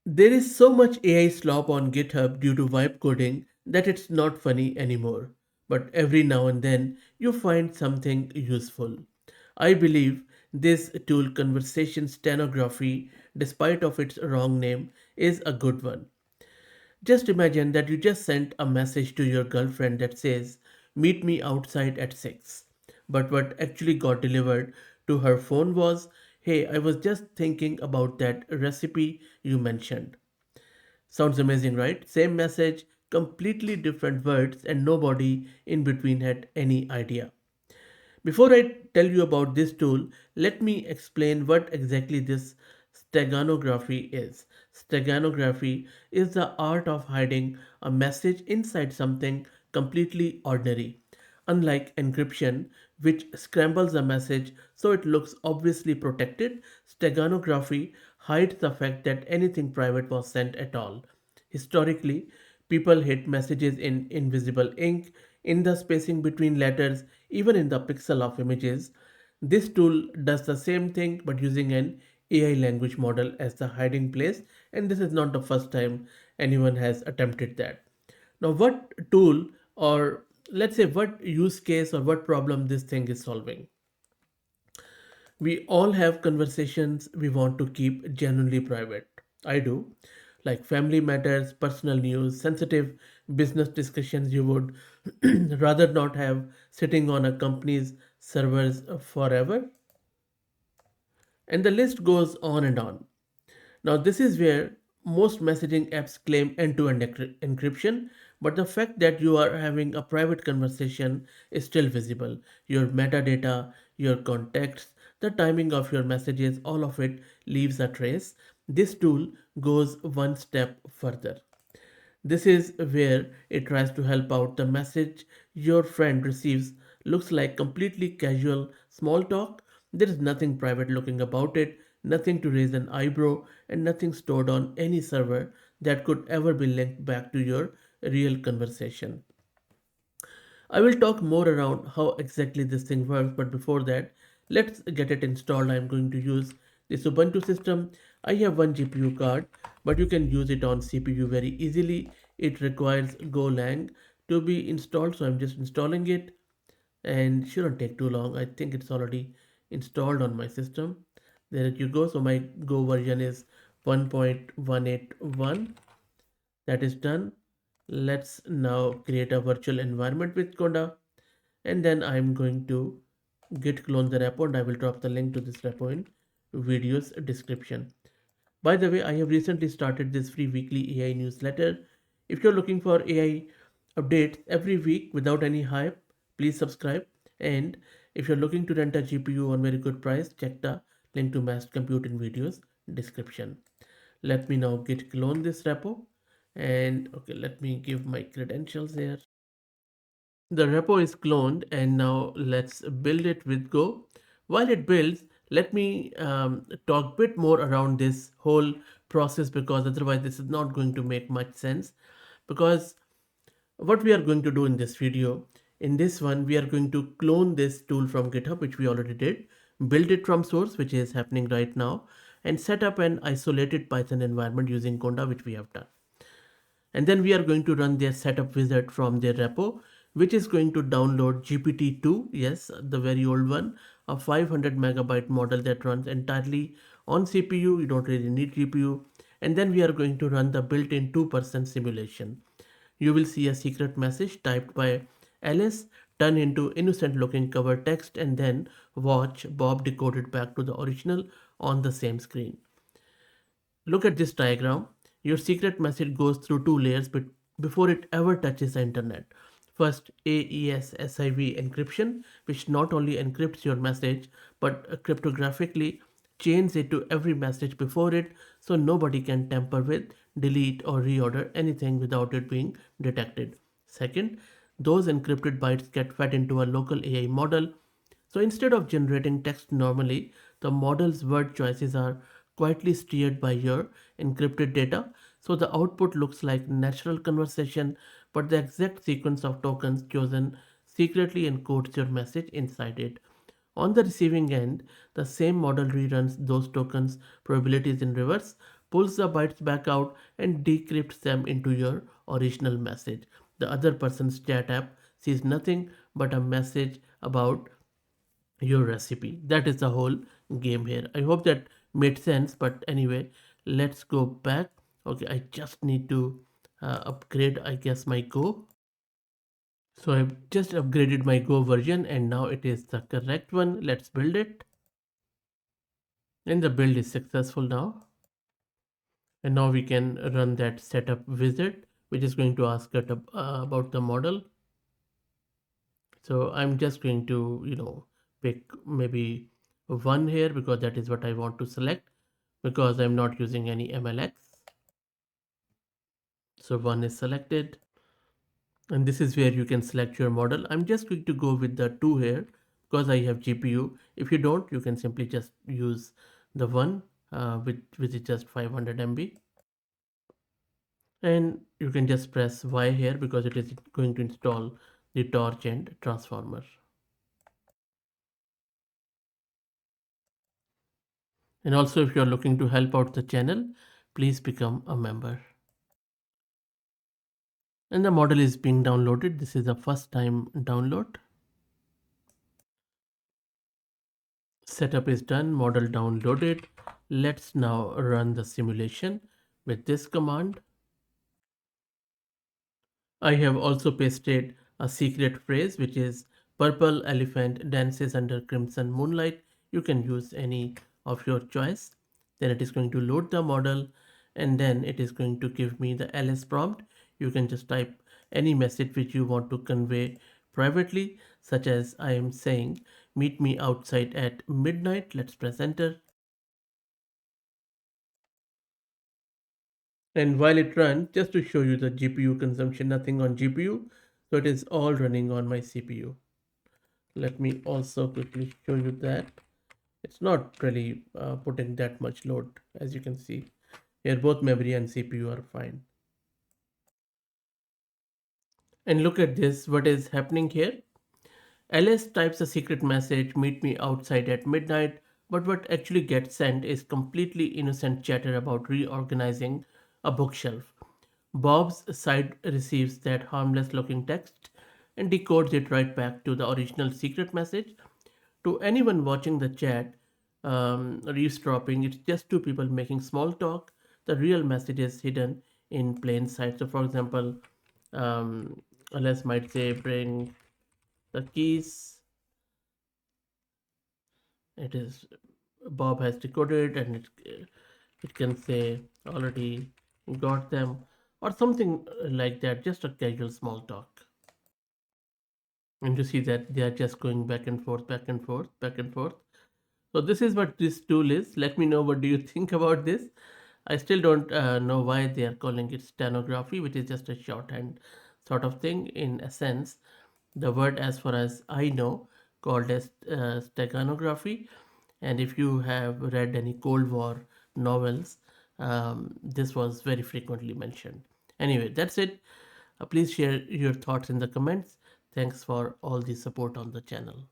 There is so much AI slop on GitHub due to vibe coding that it's not funny anymore. But every now and then you find something useful. I believe this tool Conversation Stenography, despite of its wrong name, is a good one. Just imagine that you just sent a message to your girlfriend that says, "Meet me outside at 6." But what actually got delivered to her phone was, "Hey, I was just thinking about that recipe you mentioned." Sounds amazing, right? Same message, completely different words, and nobody in between had any idea. Before I tell you about this tool, let me explain what exactly this steganography is. Steganography is the art of hiding a message inside something completely ordinary. Unlike encryption, which scrambles a message so it looks obviously protected, steganography hides the fact that anything private was sent at all. Historically, people hid messages in invisible ink, in the spacing between letters, even in the pixel of images. This tool does the same thing but using an AI language model as the hiding place, and this is not the first time anyone has attempted that. Now, what tool, or let's say what use case or what problem this thing is solving? We all have conversations we want to keep genuinely private. I do. Like family matters, personal news, sensitive business discussions you would rather not have sitting on a company's servers forever. And the list goes on and on. Now, this is where most messaging apps claim end to end encryption, but the fact that you are having a private conversation is still visible. Your metadata, your context, the timing of your messages, all of it leaves a trace. This tool goes one step further. This is where it tries to help out. The message your friend receives looks like completely casual small talk. There is nothing private looking about it, nothing to raise an eyebrow, and nothing stored on any server that could ever be linked back to your real conversation. I will talk more around how exactly this thing works, but before that, let's get it installed. I'm going to use this Ubuntu system. I have one GPU card, but you can use it on CPU very easily. It requires Golang to be installed, so I'm just installing it and shouldn't take too long. I think it's already installed on my system. There you go. So my Go version is 1.181. That is done. Let's now create a virtual environment with Conda, and then I'm going to git clone the repo, and I will drop the link to this repo in video's description. By the way, I have recently started this free weekly AI newsletter. If you're looking for AI updates every week without any hype, please subscribe. And if you're looking to rent a GPU on very good price, check the link to Mass Compute in video's description. Let me now git clone this repo, and okay, let me give my credentials here. The repo is cloned, and now let's build it with Go. While it builds, let me talk a bit more around this whole process, because otherwise this is not going to make much sense. Because what we are going to do in this video, in this one we are going to clone this tool from GitHub, which we already did, build it from source, which is happening right now, and set up an isolated Python environment using Conda, which we have done. And then we are going to run their setup wizard from their repo, which is going to download GPT-2, yes, the very old one, a 500 megabyte model that runs entirely on CPU. You don't really need GPU. And then we are going to run the built-in 2% simulation. You will see a secret message typed by Alice turn into innocent looking cover text, and then watch Bob decoded back to the original on the same screen. Look at this diagram. Your secret message goes through two layers before it ever touches the internet. First, AES-SIV encryption, which not only encrypts your message but cryptographically chains it to every message before it, so nobody can tamper with, delete, or reorder anything without it being detected. Second, those encrypted bytes get fed into a local AI model, so instead of generating text normally, the model's word choices are quietly steered by your encrypted data. So the output looks like natural conversation, but the exact sequence of tokens chosen secretly encodes your message inside it. On the receiving end, the same model reruns those tokens' probabilities in reverse, pulls the bytes back out and decrypts them into your original message. The other person's chat app sees nothing but a message about your recipe. That is the whole game here. I hope that made sense. But anyway, let's go back. Okay, I just need to upgrade, I guess, my Go. So I've just upgraded my Go version and now it is the correct one. Let's build it. And the build is successful now. And now we can run that setup wizard, which is going to ask it about the model. So I'm just going to, pick maybe one here because that is what I want to select because I'm not using any MLX. So one is selected and this is where you can select your model. I'm just going to go with the two here because I have GPU. If you don't, you can simply just use the one which is just 500 MB. And you can just press Y here because it is going to install the torch and transformer. And also if you are looking to help out the channel, please become a member. And the model is being downloaded. This is the first time download. Setup is done, model downloaded. Let's now run the simulation with this command. I have also pasted a secret phrase which is purple elephant dances under crimson moonlight. You can use any of your choice. Then it is going to load the model and then it is going to give me the ls prompt. You can just type any message which you want to convey privately, such as I am saying meet me outside at midnight. Let's press enter. And while it runs, just to show you the GPU consumption, nothing on GPU, so it is all running on my CPU. Let me also quickly show you that it's not really putting that much load. As you can see here, both memory and CPU are fine. And look at this, what is happening here. LS types a secret message, meet me outside at midnight, but what actually gets sent is completely innocent chatter about reorganizing a bookshelf. Bob's side receives that harmless looking text and decodes it right back to the original secret message. To anyone watching the chat, eavesdropping, it's just two people making small talk. The real message is hidden in plain sight. So, for example, um, Les might say, bring the keys. It is Bob has decoded, and it can say already got them or something like that. Just a casual small talk. And you see that they are just going back and forth, back and forth, back and forth. So this is what this tool is. Let me know what do you think about this. I still don't know why they are calling it stenography, which is just a shorthand sort of thing. In a sense, the word, as far as I know, called as steganography. And if you have read any Cold War novels, this was very frequently mentioned. Anyway, that's it. Please share your thoughts in the comments. Thanks for all the support on the channel.